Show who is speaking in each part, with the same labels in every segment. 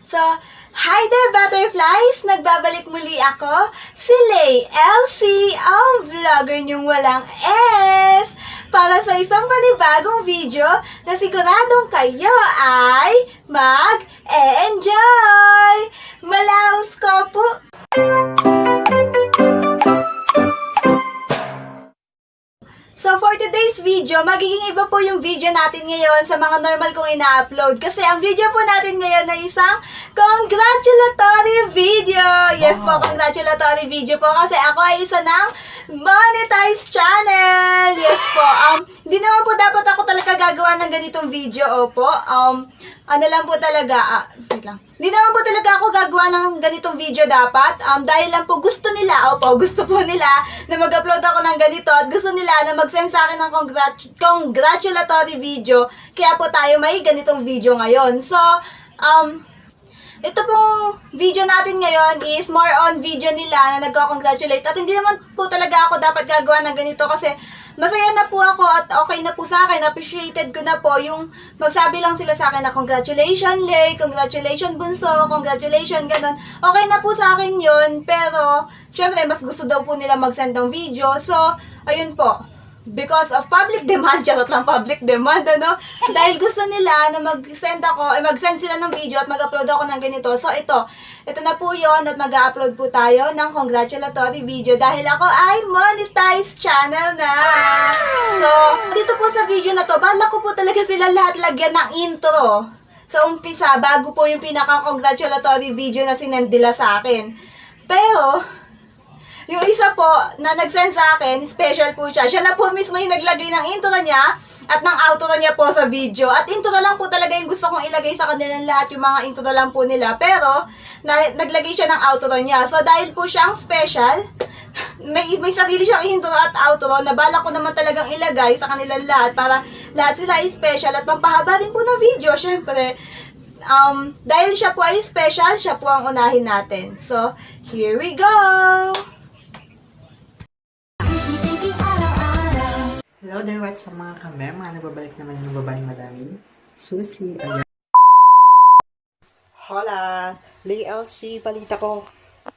Speaker 1: So, hi there butterflies! Nagbabalik muli ako, si Lay Elsie, ang vlogger niyong walang S, para sa isang panibagong video na siguradong kayo ay mag-e-enjoy! Malaos ko po! So, for today's video, magiging iba po yung video natin ngayon sa mga normal kong ina-upload. Kasi ang video po natin ngayon ay isang congratulatory video. Yes po, congratulatory video po. Kasi ako ay isa ng monetized channel. Yes po. Hindi naman po dapat ako talaga gagawa ng ganitong video. Opo. Ano lang po talaga. Wait lang. Hindi naman po talaga ako gagawa ng ganitong video dapat. Dahil lang po gusto nila, gusto po nila na mag-upload ako ng ganito at gusto nila na mag-send sa akin ng congratulatory video. Kaya po tayo may ganitong video ngayon. So, ito pong video natin ngayon is more on video nila na nagko-congratulate. At hindi naman po talaga ako dapat gagawa ng ganito kasi masaya na po ako at okay na po sa akin. Appreciated ko na po yung magsabi lang sila sa akin na congratulations, Lay, congratulations, Bunso, congratulations, ganun. Okay na po sa akin yun, pero syempre mas gusto daw po nila mag-send ng video. So, ayun po. Because of public demand, charot lang public demand, ano? Dahil gusto nila na mag-send sila ng video at mag-upload ako ng ganito. So, ito na po yon at mag-upload po tayo ng congratulatory video dahil ako ay monetized channel na. So, dito po sa video na to, balak ko po talaga sila lahat lagyan ng intro. Sa umpisa, bago po yung pinaka-congratulatory video na sinend nila sa akin. Pero, yung isa po na nag-send sa akin, special po siya. Siya na po mismo yung naglagay ng intro niya at ng outro niya po sa video. At intro lang po talaga yung gusto kong ilagay sa kanilang lahat, yung mga intro lang po nila. Pero, naglagay siya ng outro niya. So, dahil po siyang special, may sarili siyang intro at outro na balak ko naman talagang ilagay sa kanilang lahat para lahat sila ay special at pampahaba din po ng video, syempre. Dahil siya po ay special, siya po ang unahin natin. So, here we go!
Speaker 2: Hello there, what's up mga kamer? Mga nagbabalik naman yung babaeng madaming susi. Ayan. Hola! Lay LC, balita ko.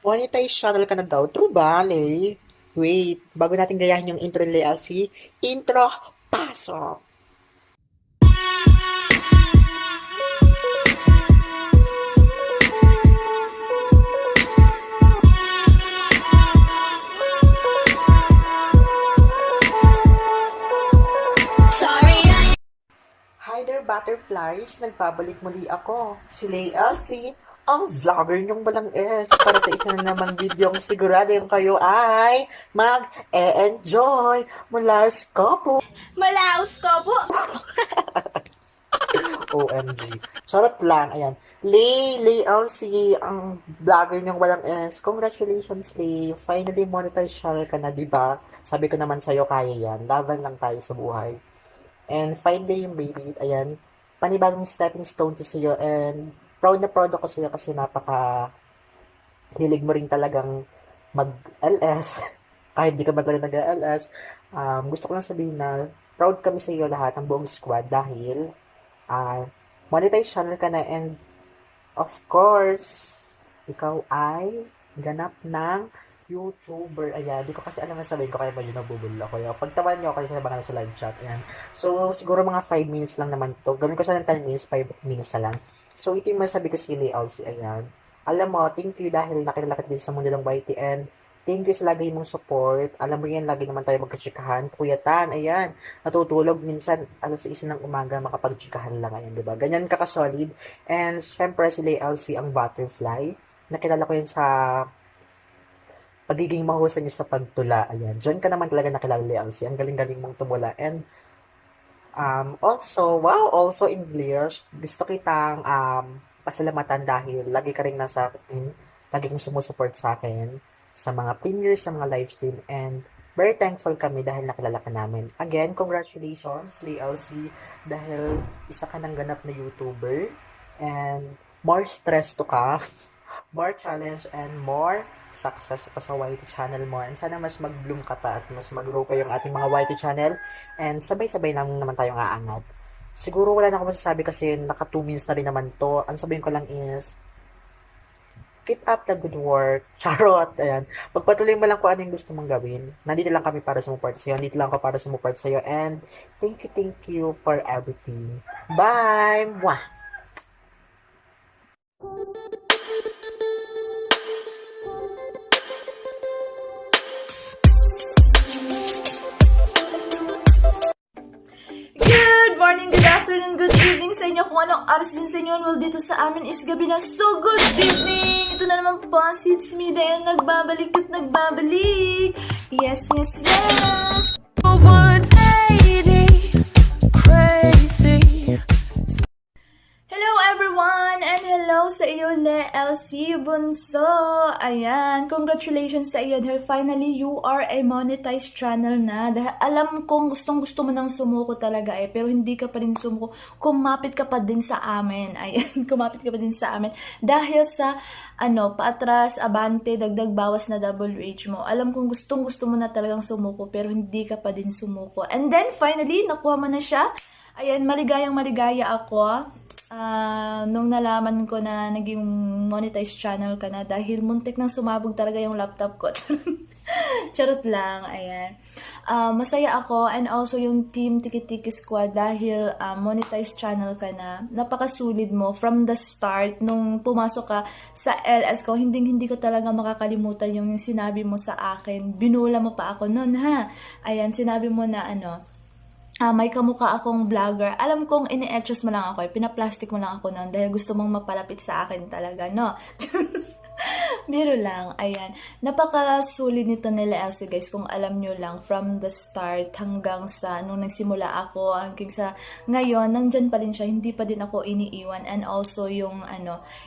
Speaker 2: Monetize channel ka na daw. True ba, Lay? Wait, bago natin gayahin yung intro ni Lay LC, intro, pasok! Hi there, butterflies! Nagpabalik muli ako, si Lay LC, ang vlogger niyong walang S, para sa isa na namang video sigurado yung kayo ay mag-e-enjoy mula sa po.
Speaker 1: Malaos ko po!
Speaker 2: OMG. Charot lang, ayan. Lay LC, ang vlogger niyong walang S. Congratulations, Lay. Finally monetize channel ka na, diba? Sabi ko naman sa'yo, kaya yan. Laban lang tayo sa buhay. And finally, you made it. Ayan. Panibagong stepping stone to sa'yo. And proud na proud ako sa'yo kasi hilig mo rin talagang mag-LS. Kahit di ka magaling nag-LS. Gusto ko lang sabihin na proud kami sa'yo lahat, ang buong squad. Dahil monetize channel ka na. And of course, ikaw ay ganap ng YouTuber. Ayan, di ko kasi alam na sabihin ko kaya ba yun nabubul ako. Pagtawan nyo kasi sabi sa live chat. Ayan. So, siguro mga 5 minutes lang naman to. Gawin ko sa 10 minutes, 5 minutes na lang. So, ito yung masabi ko si Lay LC. Ayan. Alam mo, thank you dahil nakilala ka din sa mundo ng YT and thank you sa lagi mong support. Alam mo yan, lagi naman tayo magkatsikahan. Kuyatan, ayan. Natutulog minsan, alas 6 ng umaga, makapagtsikahan lang. Ayan, diba? Ganyan ka ka-solid. And, syempre, si Lay LC ang butterfly. Nakilala ko yan sa pagiging mahusay niya sa pagtula. Ayan. Diyan ka naman talaga nakilala ni LC. Ang galing-galing mong tumula. And, also in Blair's, gusto kitang pasalamatan dahil lagi ka rin nasa akin, lagi kang sumusupport sa akin sa mga premieres, sa mga live stream. And, very thankful kami dahil nakilala ka namin. Again, congratulations, Lay LC, dahil isa ka ng ganap na YouTuber. And, more stress to come. More challenge and more success pa sa YT channel mo. And sana mas mag-bloom ka pa at mas mag-grow pa yung ating mga YT channel. And sabay-sabay lang naman tayong aangat. Siguro wala na ako masasabi kasi naka 2 minutes na rin naman to. Ang sabihin ko lang is, keep up the good work. Charot, ayan. Pagpatuloy mo lang kung ano yung gusto mong gawin. Nandito lang kami para sumuport sa'yo. Nandito lang ako para sumuport sa'yo. And thank you for everything. Bye! Mwah!
Speaker 1: Good morning, good afternoon, good evening sa inyo. Kung anong oras din sa inyo, well, dito sa amin is gabi na. So, good evening! Ito na naman po, si It's me, Dayan, nagbabalik at nagbabalik. Yes, yes, yes!
Speaker 3: 180 crazy.
Speaker 1: Hello everyone! And hello sa iyo, LC Bunso! Ayan, congratulations sa iyo dahil finally you are a monetized channel na. Dahil alam kong gustong-gusto mo nang sumuko talaga pero hindi ka pa rin sumuko. Kumapit ka pa din sa amin. Ayan, kumapit ka pa din sa amin. Dahil sa, paatras, abante, dagdag, bawas na WH mo. Alam kong gustong-gusto mo na talagang sumuko pero hindi ka pa din sumuko. And then finally, nakuha mo na siya. Ayan, maligayang-maligaya ako. Nung nalaman ko na naging monetized channel ka na dahil muntik nang sumabog talaga yung laptop ko. Charot lang, ayan. Masaya ako and also yung team Tiki Tiki Squad dahil monetized channel ka na. Napakasulit mo from the start nung pumasok ka sa LS ko. Hindi ko talaga makakalimutan yung sinabi mo sa akin. Binula mo pa ako nun, ha? Ayan, sinabi mo na may kamukha akong vlogger. Alam kong ini-etchos mo lang ako, pinaplastic mo lang ako noon dahil gusto mong mapalapit sa akin talaga, no? Biro lang, ayan. Napakasulit nito nila Elsie guys, kung alam nyo lang, from the start hanggang sa nung nagsimula ako, hanggang sa ngayon, nandyan pa din siya, hindi pa din ako iniiwan. And also yung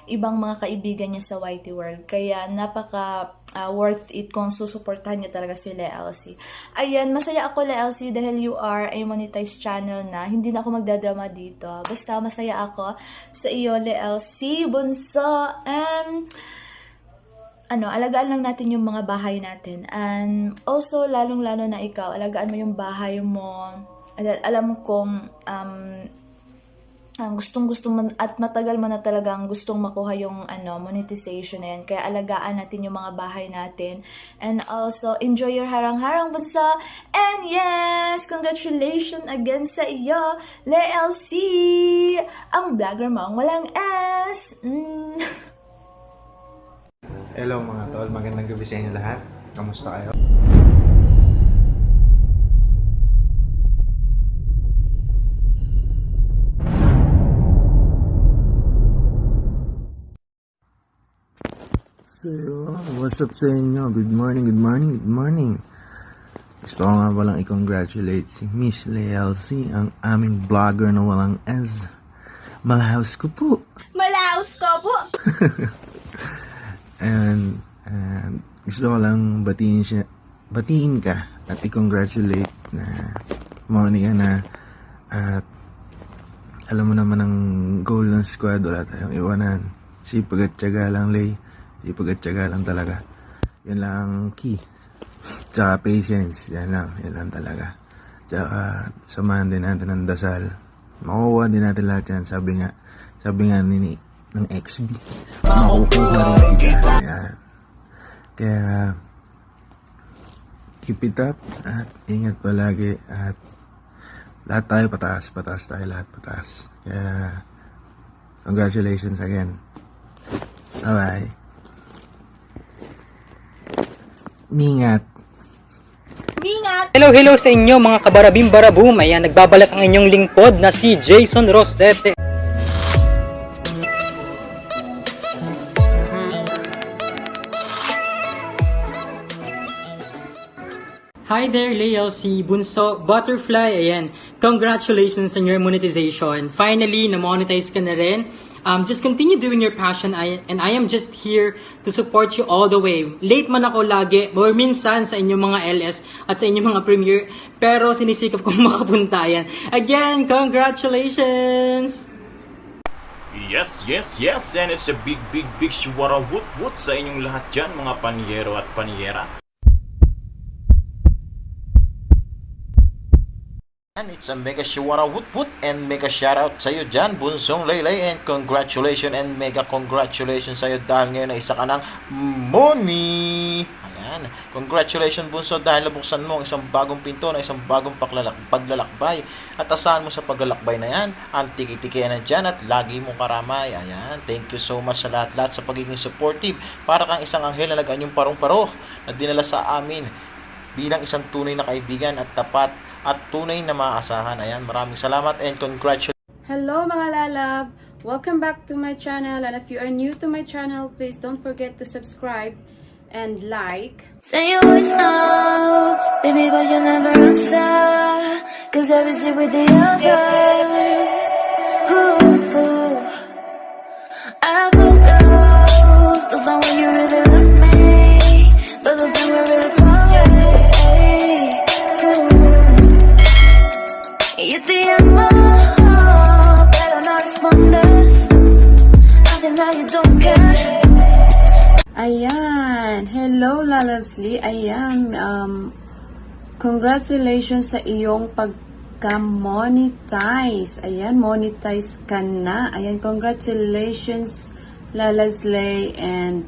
Speaker 1: ibang mga kaibigan niya sa YT World. Kaya napaka worth it kung susuportahan nyo talaga si Elsie. Ayan, masaya ako Elsie dahil you are a monetized channel na. Hindi na ako magdadrama dito. Basta masaya ako sa iyo Elsie Bunso. Alagaan lang natin yung mga bahay natin. And also, lalong-lalo na ikaw, alagaan mo yung bahay mo. Alam kong gustong-gusto mo at matagal mo na talagang gustong makuha yung monetization na yan. Kaya alagaan natin yung mga bahay natin. And also, enjoy your harang-harang bansa. And yes, congratulations again sa iyo, LC! Ang vlogger mo ang walang S!
Speaker 4: Hello mga tol, magandang gabi sa inyo lahat. Kamusta kayo?
Speaker 5: So, what's up sa inyo? Good morning, good morning, good morning. Gusto ko nga palang i-congratulate si Miss Lealcy, ang aming vlogger na walang S. Malahaus ko po.
Speaker 1: Malaos ko po!
Speaker 5: And gusto ko lang batiin ka at i-congratulate na money ka na at alam mo naman ang goal ng squad, wala tayong iwanan. Sipag at tiyaga lang, Lay. Sipag at tiyaga lang talaga. Yan lang ang key. Tsaka patience, yan lang talaga. Tsaka samahan din natin ng dasal. Makukuha din natin lahat yan. Sabi nga ng XB. Makukuha rin kita. Yan. Kaya, keep it up at ingat palagi at lahat tayo pataas tayo lahat pataas. Kaya, congratulations again. Bye-bye. Mingat.
Speaker 6: Hello sa inyo mga kabarabim-barabum. Ayan, nagbabalat ang inyong lingkod na si Jason Rosete. Hi there, LC Bunso Butterfly. Ayan, congratulations on your monetization. Finally, na-monetize ka na rin. Just continue doing your passion and I am just here to support you all the way. Late man ako lagi or minsan sa inyong mga LS at sa inyong mga premiere, pero sinisikap kong makapunta. Ayan. Again, congratulations!
Speaker 7: Yes, and it's a big shiwara woot sa inyong lahat dyan, mga panyero at panyera. And it's a mega shiwara woot woot and mega shoutout sa'yo dyan, Bunsong Laylay, and congratulations and mega congratulations sa'yo dahil ngayon ay isa ka ng money. Ayan, congratulations Bunso dahil nabuksan mo ang isang bagong pinto na isang bagong paglalakbay at asahan mo sa paglalakbay na yan, ang tiki-tiki na dyan at lagi mong karamay. Ayan, thank you so much sa lahat-lahat sa pagiging supportive, para kang isang anghel na nag-anyong parong-paro na dinala sa amin bilang isang tunay na kaibigan at tapat at tunay na maaasahan. Ayan, maraming salamat and congratulations.
Speaker 8: Hello mga lalab! Welcome back to my channel, and if you are new to my channel, please don't forget to subscribe and like.
Speaker 3: Say you always know, baby, but you never answer. Cause I was with the others. Ooh. I put those are when you really love me, but those times were really far away. You te amo, pero no respondes. Nothing that you don't care.
Speaker 8: Ayan! Hello Lalabsly! Ayan, congratulations sa iyong pagka-monetize. Ayan, monetize ka na. Ayan, congratulations Lalabsly, and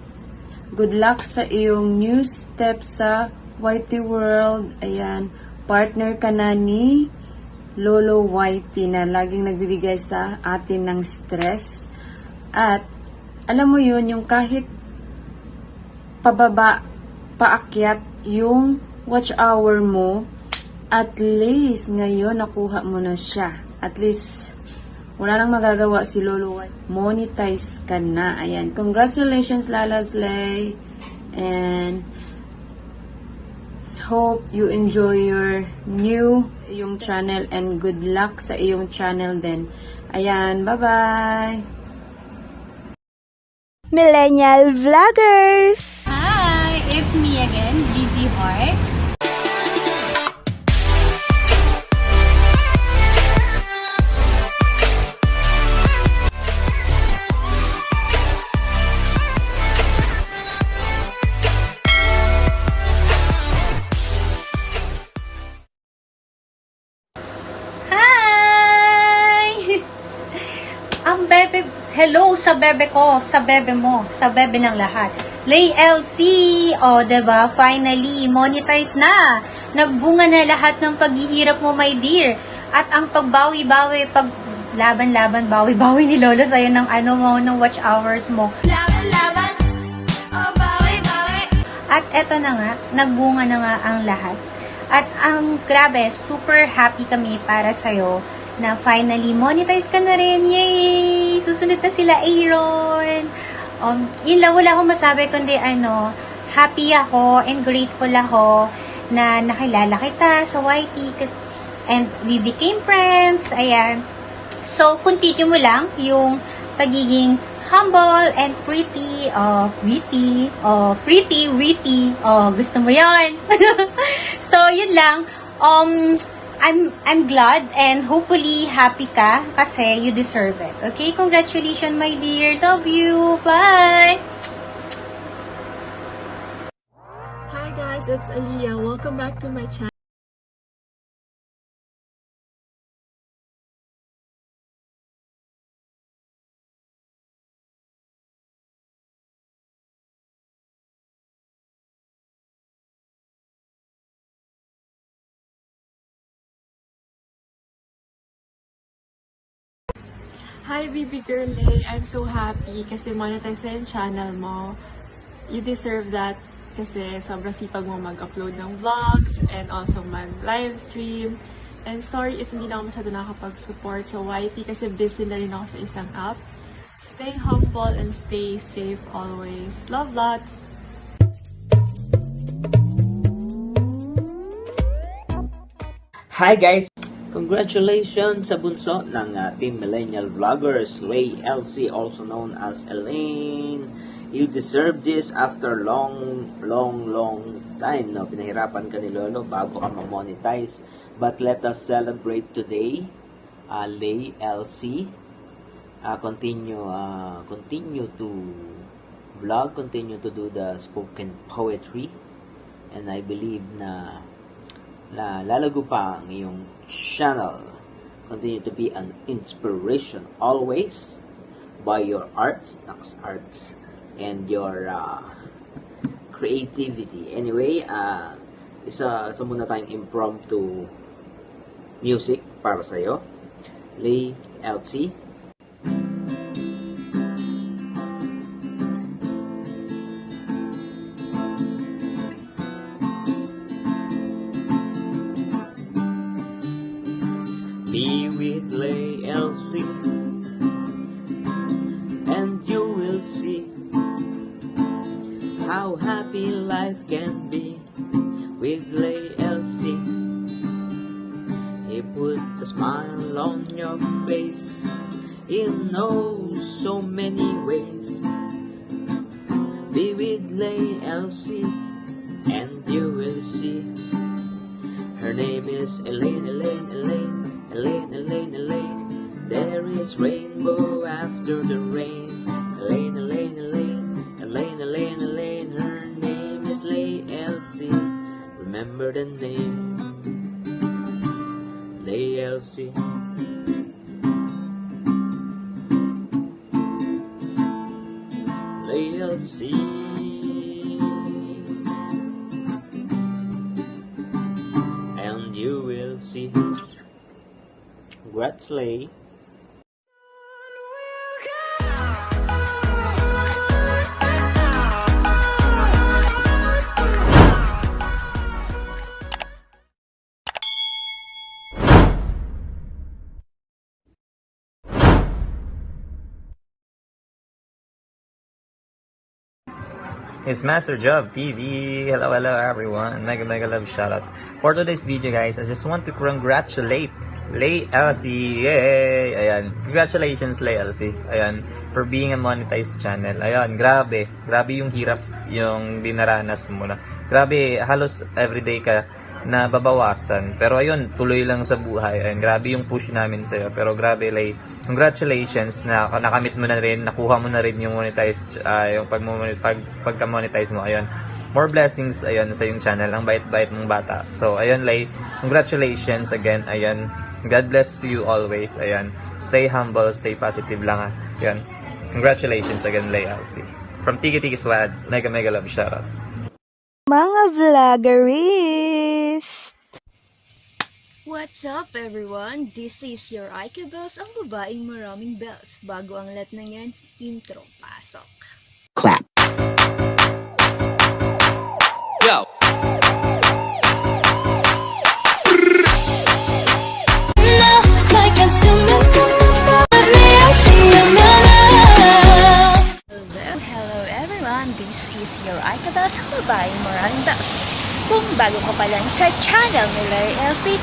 Speaker 8: good luck sa iyong new step sa YT World. Ayan, partner ka na ni Lolo YT na laging nagbibigay sa atin ng stress. At alam mo yun, yung kahit pababa, paakyat yung watch hour mo, at least ngayon nakuha mo na siya. At least wala nang magagawa si Lolo White. Monetize ka na. Ayan. Congratulations, Lalabslay. And hope you enjoy your iyong channel, and good luck sa iyong channel din. Ayan. Bye-bye!
Speaker 1: Millennial Vloggers!
Speaker 9: Hi, it's me again, Lizzie Hart. Hi! Ang bebe, hello sa bebe ko, sa bebe mo, sa bebe ng lahat. Lay LC, o, diba? Finally, monetize na. Nagbunga na lahat ng paghihirap mo, my dear. At ang pagbawi-bawi, pag laban-laban, bawi-bawi ni Lolo sa'yo ng ano mo, ng watch hours mo.
Speaker 3: Laban-laban, oh bawi-bawi.
Speaker 9: At eto na nga, nagbunga na nga ang lahat. At ang grabe, super happy kami para sa'yo na finally monetize ka na rin. Yay! Susunod na sila, Aaron. Yun lang, wala akong masabi kundi happy ako and grateful ako na nakilala kita sa YT and we became friends. Ayan. So, continue mo lang yung pagiging humble and pretty, witty, gusto mo yan. So, yun lang. I'm glad and hopefully happy ka kasi you deserve it. Okay? Congratulations, my dear. Love you. Bye!
Speaker 10: Hi guys, it's Aliyah. Welcome back to my channel. Hi, baby girl Lay. I'm so happy kasi monetize na yung channel mo. You deserve that kasi sobrang sipag mo mag-upload ng vlogs and also mag-live stream. And sorry if hindi na ako masyado nakapag-support sa YT kasi busy na rin ako sa isang app. Stay humble and stay safe always. Love lots!
Speaker 11: Hi guys! Congratulations sa bunso ng Team Millennial Vloggers, Lay LC, also known as Elaine. You deserve this after long time. No? Pinahirapan ka ni Lolo bago ka ma-monetize. But let us celebrate today, Lay LC. Continue to vlog, continue to do the spoken poetry. And I believe na na lalago pa ang iyong channel. Continue to be an inspiration always by your arts, and your creativity. Anyway, isa muna tayong impromptu music para sa'yo. Lay LC. Be with Lay LC, and you will see how happy life can be with Lay LC. He put a smile on your face in oh so many ways. Be with Lay LC, and you will see. Her name is Elaine, Elaine, Elaine, Elaine, Elaine, Elaine. There is rainbow after the rain. Elaine, Elaine, Elaine, Elaine, Elaine, Elaine. Her name is Lay LC. Remember the name, Lay LC. Lay LC. And you will see. Congrats, Lay.
Speaker 12: It's Master Job TV. Hello everyone. Mega love shoutout. For today's video guys, I just want to congratulate Lay LC. Yay! Ayan. Congratulations Lay LC. Ayan. For being a monetized channel. Ayan. Grabe. Grabe yung hirap yung dinaranas mo na. Grabe. Halos everyday ka na babawasan. Pero ayun, tuloy lang sa buhay. Ayun, grabe yung push namin sa'yo. Pero grabe, Lay, congratulations na nakamit mo na rin, nakuha mo na rin yung monetized, yung pagka-monetize mo. Ayun, more blessings, ayun, sa yung channel. Ang bait-bait mong bata. So, ayun, Lay, congratulations again. Ayun, God bless you always. Ayun, stay humble, stay positive lang. Ayun, congratulations again, Lay LC. From Tiki Tiki Swag, mega love shoutout.
Speaker 1: Mga vloggeries!
Speaker 13: What's up everyone? This is your Ike Bells, ang babaeng maraming bells. Bago ang lahat ng yan, intro, pasok.
Speaker 14: Clap. Go!
Speaker 13: Hello everyone, this is your Ike Bells, ang babaeng maraming bells. Kung bago ka pa lang sa channel ni Lay LC,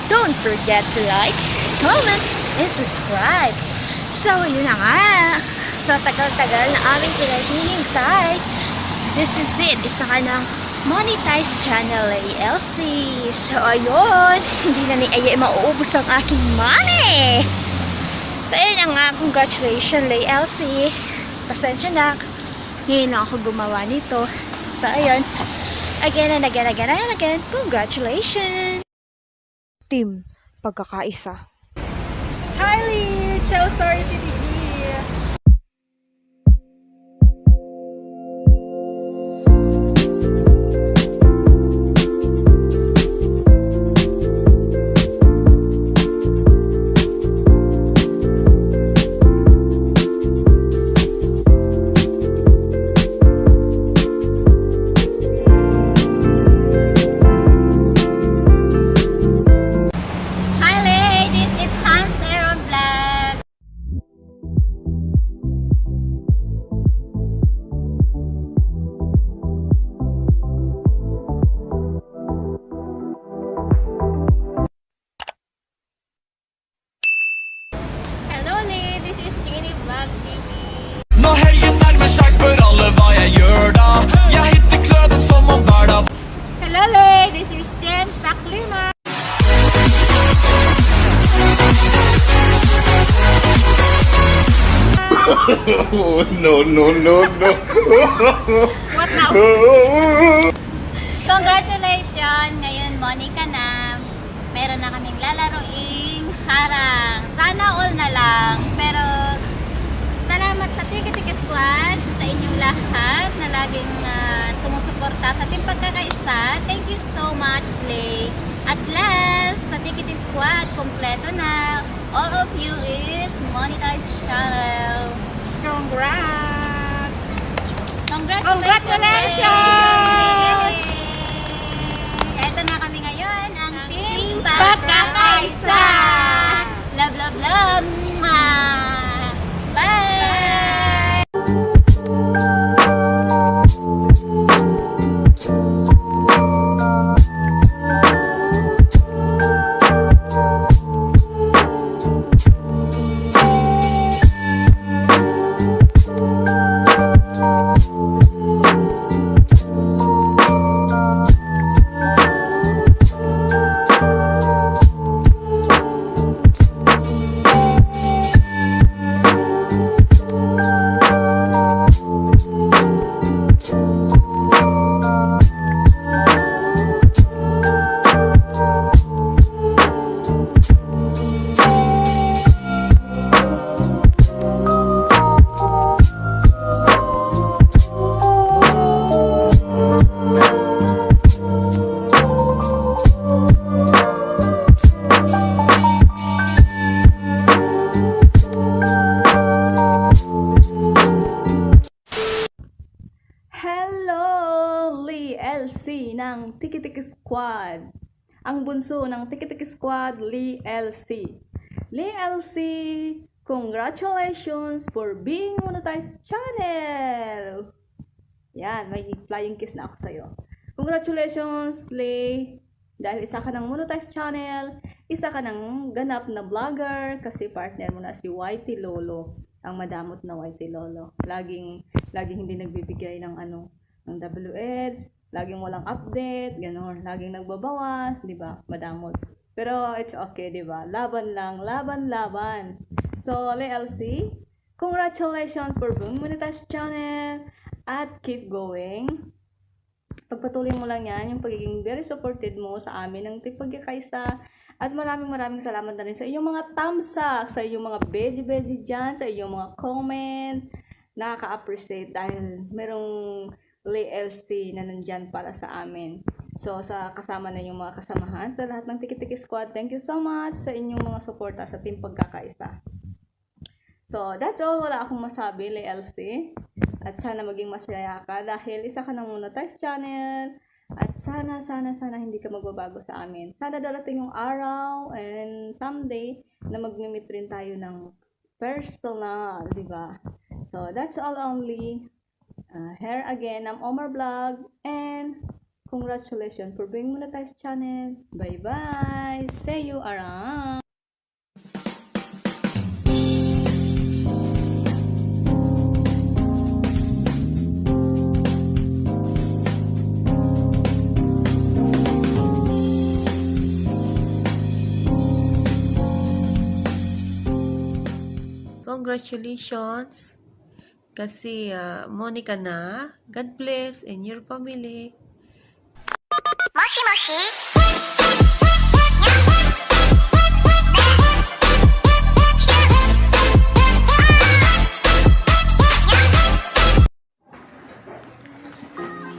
Speaker 13: don't forget to like, comment, and subscribe. So, yun na nga. Sa tagal-tagal na aming pinahihintay, this is it. Isa ka ng monetized channel, Lay LC. So, ayun. Hindi na ni Aya mauubos ang aking money. So, ayun na nga. Congratulations, Lay LC. Pasensya na. Ngayon lang ako gumawa nito. So, ayun. Again and again, again and again. Congratulations!
Speaker 1: Team, pagkakaisa.
Speaker 10: Hi, Lee! Chow Story TV!
Speaker 14: Nå helgen nærmer seg, spør alle hva jeg gjør da. Jeg hitter kløden som om hver dag.
Speaker 9: Hello, Lay. This is Jen Staklima.
Speaker 14: No.
Speaker 9: What now? Congratulations! Ngayon, money ka na. meron na kaming lalaroing harang. Sana all na lang. Pero salamat sa Tiki-Tiki Squad, sa inyong lahat na laging sumusuporta sa Team Pagkakaisa. Thank you so much, Slay. At last, sa Tiki-Tiki Squad, kompleto na. All of you is monetized channel. Congrats! Congratulations! Eto na kami ngayon, ang Team Pagkakaisa! Love, love, love! Mwah! Bye!
Speaker 1: ng Tiki-Tiki Squad. Ang bunso ng Tiki-Tiki Squad, Lee LC. Lee LC, congratulations for being monetized channel! Yan, may flying kiss na ako sa'yo. Congratulations, Lee! Dahil isa ka ng monetized channel, isa ka ng ganap na vlogger, kasi partner mo na si YT Lolo, ang madamot na YT Lolo. Laging hindi nagbibigay ng ng WS, laging walang update, gano'n, laging nagbabawas, di ba? Madamot. Pero it's okay, di ba? Laban lang, laban. So, LC, congratulations for being monetized channel at keep going. Pagpatuloy mo lang yan, yung pagiging very supported mo sa amin ng Pagkakaisa. At maraming salamat na rin sa iyong mga thumbs up, sa iyong mga beji dyan, sa iyong mga comment. Nakaka-appreciate dahil merong Lee LC na nandyan para sa amin. So, sa kasama na yung mga kasamahan, sa lahat ng Tiki-Tiki Squad, thank you so much sa inyong mga suporta sa Team Pagkakaisa. So, that's all. Wala akong masabi, Lee LC. At sana maging masaya ka dahil isa ka ng monetized channel. At sana hindi ka magbabago sa amin. Sana darating yung araw and someday na mag-meet rin tayo ng personal, di ba? So, that's all only. Here again, I'm Omar Vlog and congratulations for being monetized channel. Bye-bye! See you around!
Speaker 15: Congratulations! Kasi Monica na. God bless and your family.
Speaker 16: Moshi Moshi.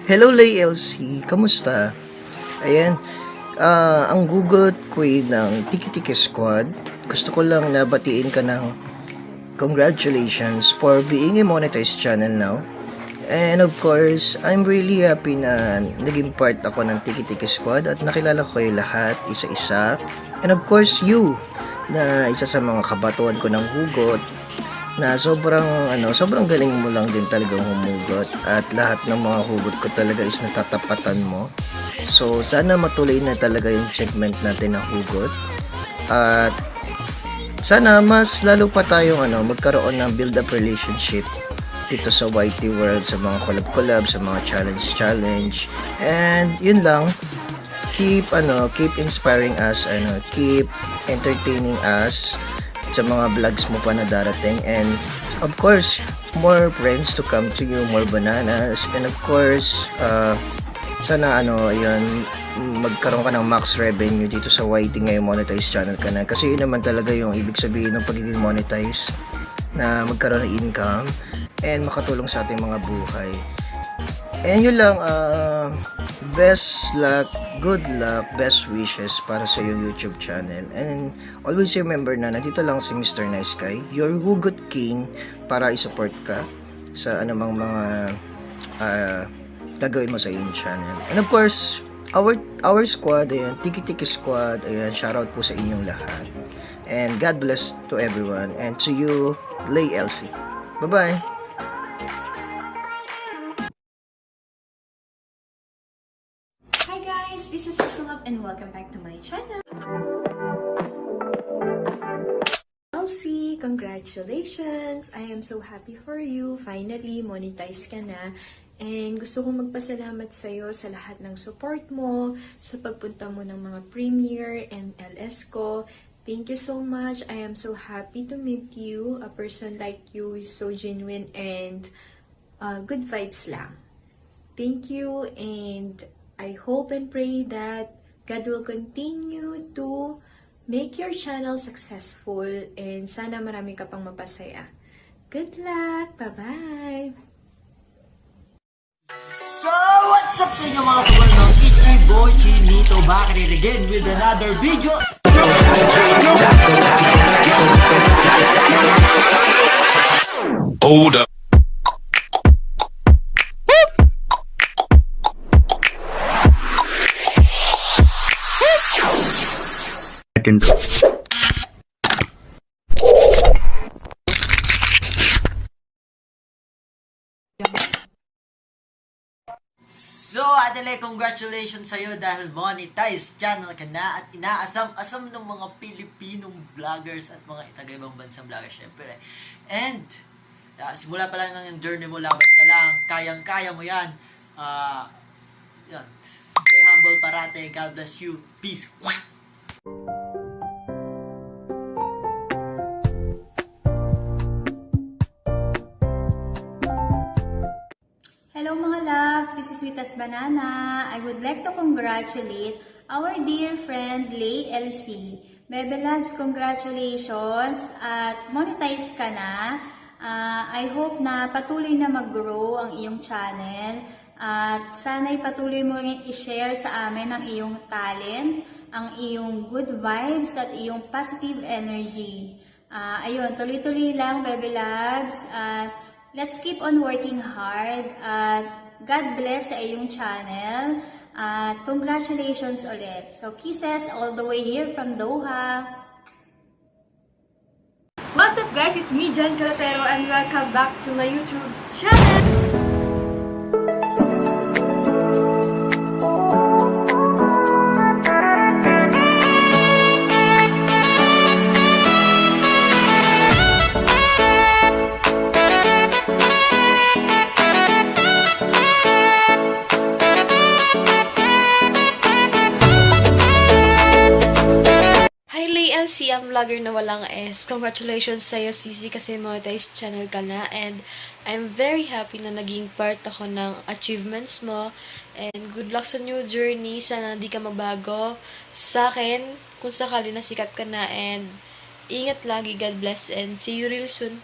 Speaker 17: Hello, Lay LC. Kamusta? Ayan. Ang gugot queen ng Tiki-Tiki Squad. Gusto ko lang na batiin ka ng congratulations for being a monetized channel now. And of course, I'm really happy na naging part ako ng Tiki-Tiki Squad at nakilala ko kayo lahat, isa-isa. And of course, you, na isa sa mga kabatuan ko ng hugot, na sobrang galing mo lang din talagang humugot at lahat ng mga hugot ko talaga is natatapatan mo. So, sana matuloy na talaga yung segment natin ng hugot. At sana mas lalo pa tayong magkaroon ng build-up relationship dito sa YT World, sa mga collab, sa mga challenge. And yun lang, keep inspiring us, keep entertaining us sa mga vlogs mo pa na darating. And of course, more friends to come to you, more bananas. And of course, sana magkaroon ka ng max revenue dito sa YT ngayon, monetize channel ka na. Kasi yun naman talaga yung ibig sabihin ng pagiging monetize, na magkaroon ng income and makatulong sa ating mga buhay. And yun lang, best luck, good luck, best wishes para sa iyong YouTube channel. And always remember na nandito lang si Mr. Nice Guy, your Hugot King, para i-support ka sa anumang mga gagawin mo sa iyong channel. And of course, our squad, ayan, Tiki Squad, ayan, shoutout po sa inyong lahat. And God bless to everyone. And to you, Lay LC. Bye-bye!
Speaker 18: Hi guys, this is Susulab and welcome back to my channel. Elsie, congratulations! I am so happy for you. Finally, monetize ka na. And gusto kong magpasalamat sa'yo sa lahat ng support mo, sa pagpunta mo ng mga premiere and LS ko. Thank you so much. I am so happy to meet you. A person like you is so genuine and good vibes lang. Thank you, and I hope and pray that God will continue to make your channel successful and sana marami ka pang mapasaya. Good luck! Bye-bye!
Speaker 19: So, what's up sa inyo mga kabarno? It's your boy Chinito back at it again with another video.
Speaker 14: Hold up.
Speaker 19: So, Adele, congratulations sa'yo dahil monetized channel ka na at inaasam-asam ng mga Pilipinong vloggers at mga itagaibang bansang vloggers, syempre. And, simula pa lang ng journey mo, laban ka lang, kayang-kaya mo yan. Yan. Stay humble parate. God bless you. Peace.
Speaker 9: Hello mga loves, this is Sweet as Banana. I would like to congratulate our dear friend Lay LC. Bebe loves, congratulations at monetize ka na. I hope na patuloy na mag-grow ang iyong channel at sana'y patuloy mo rin i-share sa amin ang iyong talent, ang iyong good vibes at iyong positive energy. Ayun, tuloy-tuloy lang Bebe loves at let's keep on working hard at God bless sa iyong channel at congratulations ulit. So kisses all the way here from Doha.
Speaker 20: What's up guys, it's me Jan Calotero and welcome back to my YouTube channel.
Speaker 21: LC, ang vlogger na walang S. Congratulations sa'yo, Sisi, kasi monetized channel ka na. And I'm very happy na naging part ako ng achievements mo. And good luck sa new journey. Sana di ka mabago. Sa akin, kung sakali na sikat ka na. And ingat lagi. God bless. And see you real soon.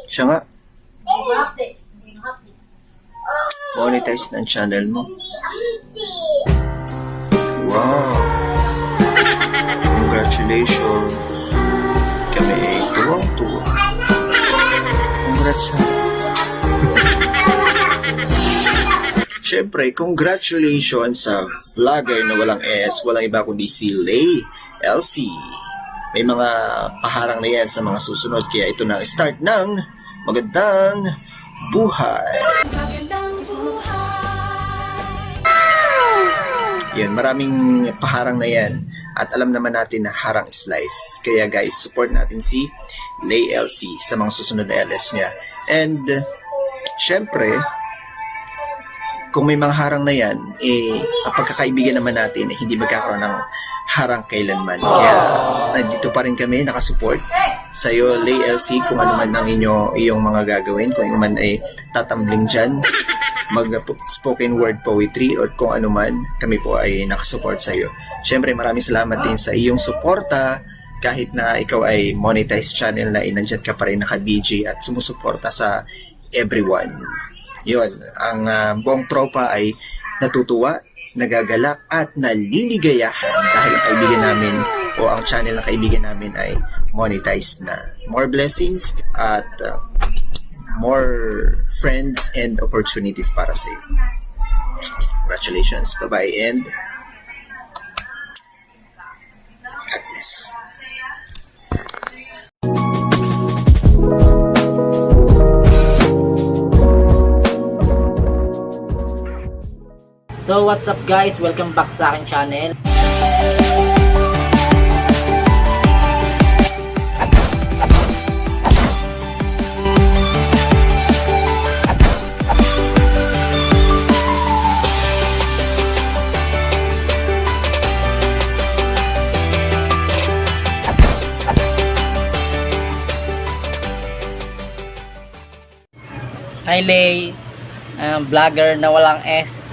Speaker 17: Siya nga. Monetize ng channel mo. Wow! Congratulations! Kami ay tuwang-tuwa. Congrats ha! Siyempre, congratulations sa vlogger na walang S, walang iba kundi si Lay LC. May mga paharang na yan sa mga susunod, kaya ito na ang start ng magandang buhay. Yan, maraming paharang na yan. At alam naman natin na harang is life. Kaya guys, support natin si Lay LC sa mga susunod na LS niya. And, syempre, kung may mga harang na yan, ang pagkakaibigan naman natin, hindi magkakaroon ng harang kailanman. Kaya nandito pa rin kami nakasupport sa iyo, Lay LC, kung ano man ang iyong mga gagawin, kung ano man ay tatambling dyan, mag-spoken word poetry or kung ano man, kami po ay nakasupport sa iyo. Siyempre, maraming salamat din sa iyong suporta kahit na ikaw ay monetized channel na nandyan ka pa rin naka-BG at sumusuporta sa everyone. Yun, ang buong tropa ay natutuwa, nagagalak at naliligayahan dahil ang kaibigan namin o ang channel ng kaibigan namin ay monetized na. More blessings at more friends and opportunities para sa iyo. Congratulations. Bye-bye and God bless.
Speaker 2: So what's up guys? Welcome back sa aking channel. Hi Lay, vlogger na walang S.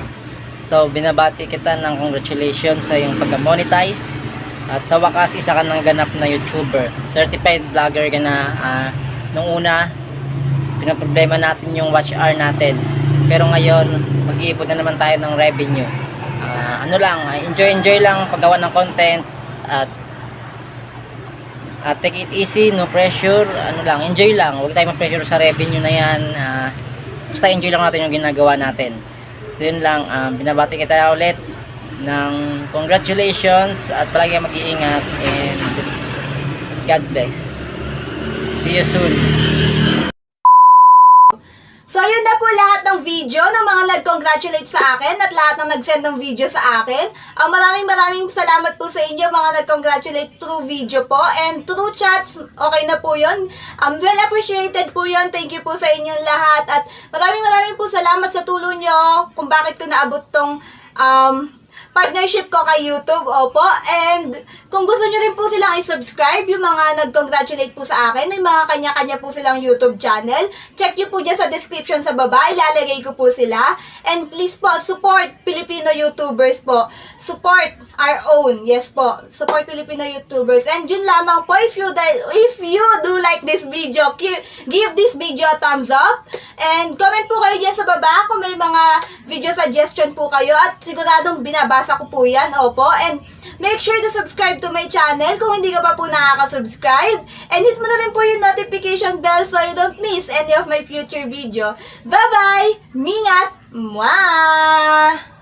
Speaker 2: So binabati kita ng congratulations sa iyong pagka-monetize. At sa wakas, isa ka ng ganap na YouTuber. Certified vlogger ka na. Nung una, pinaproblema natin yung watch hour natin. Pero ngayon, mag-iipon na naman tayo ng revenue. Enjoy lang paggawa ng content. At take it easy, no pressure. Enjoy lang. Huwag tayo ma-pressure sa revenue na yan. Basta enjoy lang natin yung ginagawa natin. So yun lang, binabati kita ulit ng congratulations at palagi mag-iingat and God bless. See you soon.
Speaker 1: So, yun na po lahat ng video ng mga nag-congratulate sa akin at lahat ng nag-send ng video sa akin. Maraming salamat po sa inyo mga nag-congratulate through video po and through chats. Okay na po yun. Well appreciated po yun. Thank you po sa inyong lahat at maraming po salamat sa tulong nyo kung bakit ko naabot tong partnership ko kay YouTube, opo. And kung gusto nyo rin po silang i-subscribe, yung mga nag-congratulate po sa akin, may mga kanya-kanya po silang YouTube channel. Check nyo po dyan sa description sa baba, ilalagay ko po sila. And please po, support Filipino YouTubers po. Support our own, yes po. Support Filipino YouTubers. And yun lamang po, if you do like this video, give this video a thumbs up. And comment po kayo dyan sa baba kung may mga video suggestion po kayo at siguradong binabasa ko po yan, opo. And make sure to subscribe to my channel kung hindi ka pa po nakaka-subscribe. And hit mo na rin po yung notification bell so you don't miss any of my future video. Bye-bye! Mingat! Mwah!